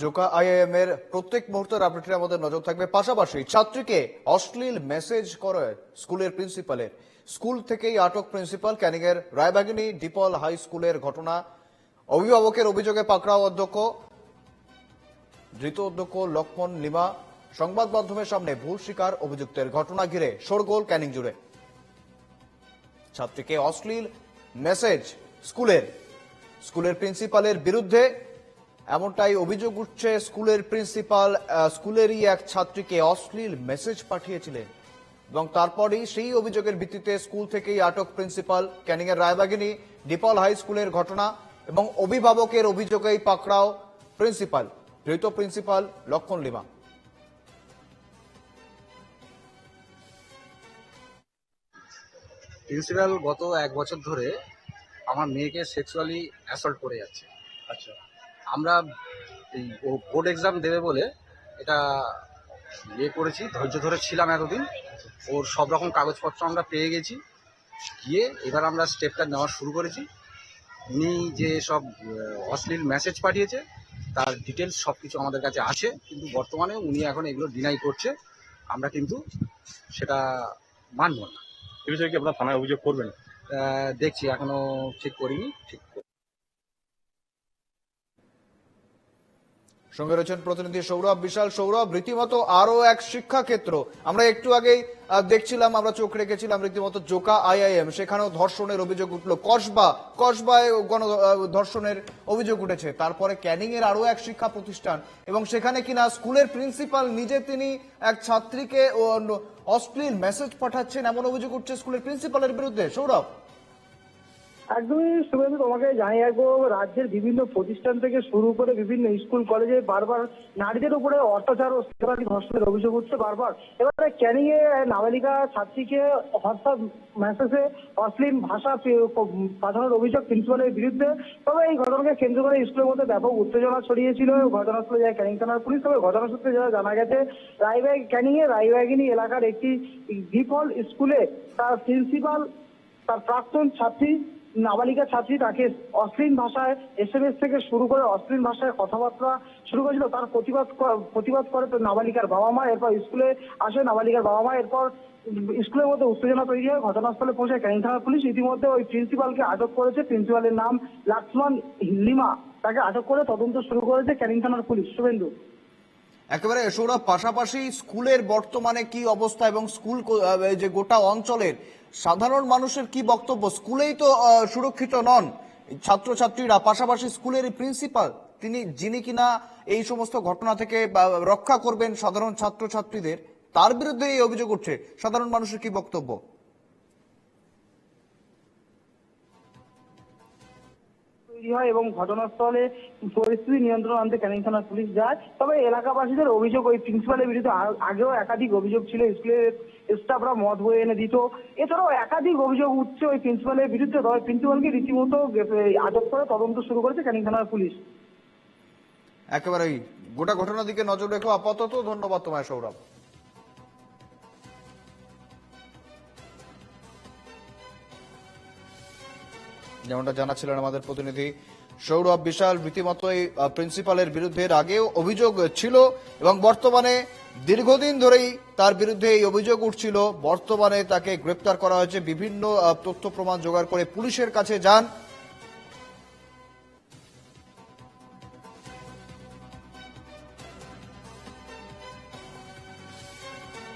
Joka IIM এর প্রত্যেক মুহূর্তের আপডেটে আমাদের নজর থাকবে। পাশাপাশি ছাত্রীকে অশ্লীল মেসেজ করে স্কুলের প্রিন্সিপালের, স্কুল থেকেই আটক প্রিন্সিপাল। ক্যানিং এর রায়বাগিনী ডিপল হাই স্কুলের ঘটনা। অভিভাবকের অভিযোগে পাকড়াও অধ্যক্ষ, ধৃত অধ্যক্ষ লক্ষ্মণ লিমা। সংবাদ মাধ্যমের সামনে ভুল স্বীকার অভিযুক্তের। ঘটনা ঘিরে শোরগোল ক্যানিং জুড়ে। ছাত্রীকে অশ্লীল মেসেজ স্কুলের প্রিন্সিপালের বিরুদ্ধে এমনটাই অভিযোগ উঠছে। স্কুলের প্রিন্সিপাল স্কুলেরই এক ছাত্রীকে অশ্লীল মেসেজ পাঠিয়েছিলেন এবং তারপরেই সেই অভিযোগের ভিত্তিতে স্কুল থেকেই আটক প্রিন্সিপাল। ক্যানিং এর রায়বাগিনী ডিপল হাই স্কুলের ঘটনা এবং অভিভাবকের অভিযোগেই পাকড়াও প্রিন্সিপাল, ধৃত প্রিন্সিপাল লক্ষ্মণ লিমা। প্রিন্সিপাল গত 1 বছর ধরে আমার মেয়েকে সেক্সুয়ালি অ্যাসল্ট করে যাচ্ছে। আচ্ছা, আমরা এই বোর্ড এক্সাম দেবে বলে এটা করেছি, ধৈর্য ধরে ছিলাম এতদিন। ওর সব রকম কাগজপত্র আমরা পেয়ে গেছি, গিয়ে এবার আমরা স্টেপটা নেওয়া শুরু করেছি। উনি যে সব অশ্লীল মেসেজ পাঠিয়েছে তার ডিটেলস সব কিছু আমাদের কাছে আছে, কিন্তু বর্তমানে উনি এখন এগুলো ডিনাই করছে। আমরা কিন্তু সেটা মানব না। এ বিষয়ে কি আপনার থানায় অভিযোগ করবেন? দেখছি, এখনো ঠিক করিনি, ঠিক করব। সঙ্গে রয়েছেন প্রতিনিধি সৌরভ বিশাল। সৌরভ, রীতিমতো আরো এক শিক্ষাক্ষেত্র আমরা একটু আগেই দেখছিলাম, আমরা চোখ রেখেছিলাম রীতিমতো জোকা আইআইএম, সেখানেও ধর্ষণের অভিযোগ উঠলো। কসবায় গণ ধর্ষণের অভিযোগ উঠেছে। তারপরে ক্যানিং এর আরো এক শিক্ষা প্রতিষ্ঠান এবং সেখানে কিনা স্কুলের প্রিন্সিপাল নিজে তিনি এক ছাত্রীকে অশ্লীল মেসেজ পাঠাচ্ছেন এমন অভিযোগ উঠছে স্কুলের প্রিন্সিপালের বিরুদ্ধে। সৌরভ, একদমই শুভেন্দু, তোমাকে জানিয়ে রাখবো, রাজ্যের বিভিন্ন প্রতিষ্ঠান থেকে শুরু করে বিভিন্ন স্কুল কলেজে বারবার নারীদের উপরে অত্যাচার ও ধর্ষণের অভিযোগ উঠছে বারবার। এবারে ক্যানিং এ নাবালিকা ছাত্রীকে হোয়াটসঅ্যাপ মেসেজে অশ্লীল ভাষা পাঠানোর অভিযোগ প্রিন্সিপালের বিরুদ্ধে। তবে এই ঘটনাকে কেন্দ্র করে স্কুলের মধ্যে ব্যাপক উত্তেজনা ছড়িয়েছিল। ঘটনাস্থলে যায় ক্যানিং থানার পুলিশ। তবে ঘটনা সূত্রে যারা জানা গেছে, ক্যানিং এর রায়বাগিনী এলাকার একটি ডিফল স্কুলে তার প্রিন্সিপাল তার প্রাক্তন ছাত্রী নাবালিকা ছাত্রী তাকে অশ্লীল ভাষায় SMS থেকে শুরু করে অশ্লীল ভাষায় কথাবার্তা শুরু করেছিল। তার প্রতিবাদ করে তো নাবালিকার বাবা মা। এরপর স্কুলে আসে নাবালিকার বাবা মা। এরপর স্কুলের মধ্যে উত্তেজনা তৈরি হয়। ঘটনাস্থলে পৌঁছায় ক্যানিং থানার পুলিশ। ইতিমধ্যে ওই প্রিন্সিপালকে আটক করেছে। প্রিন্সিপালের নাম লক্ষ্মণ লিমা। তাকে আটক করে তদন্ত শুরু করেছে ক্যানিং থানার পুলিশ। শুভেন্দু, একেবারে সৌরভ, পাশাপাশি স্কুলের বর্তমানে কি অবস্থা এবং স্কুল যে গোটা অঞ্চলের সাধারণ মানুষের কি বক্তব্য? স্কুলেই তো সুরক্ষিত নন ছাত্রছাত্রীরা, পাশাপাশি স্কুলের প্রিন্সিপাল যিনি কিনা এই সমস্ত ঘটনা থেকে রক্ষা করবেন সাধারণ ছাত্রছাত্রীদের, তার বিরুদ্ধে এই অভিযোগ উঠছে। সাধারণ মানুষের কি বক্তব্য? এবং ঘটনাস্থলে পরিস্থিতি নিয়ন্ত্রণ আনতে ক্যানিং থানার পুলিশ যায়। তবে এলাকাবাসীদের অভিযোগ, ওই প্রিন্সিপালের বিরুদ্ধে আগেও একাধিক অভিযোগ ছিল। স্কুলের স্টাফরা মদ বয়ে এনে দিত। এছাড়াও একাধিক অভিযোগ উঠছে ওই প্রিন্সিপালের বিরুদ্ধে। তবে প্রিন্সিপালকে রীতিমতো আটক করে তদন্ত শুরু করেছে ক্যানিং থানার পুলিশ। একেবারেই গোটা ঘটনার দিকে নজর রেখো আপাতত। ধন্যবাদ তোমায় সৌরভ। যেমনটা জানাচ্ছিলেন আমাদের প্রতিনিধি সৌরভ বিশাল, রীতিমতো এই প্রিন্সিপালের বিরুদ্ধে আগেও অভিযোগ ছিল এবং বর্তমানে দীর্ঘদিন ধরেই তার বিরুদ্ধে এই অভিযোগ উঠছিল। বর্তমানে তাকে গ্রেপ্তার করা হয়েছে। বিভিন্ন তথ্য প্রমাণ জোগাড় করে পুলিশের কাছে যান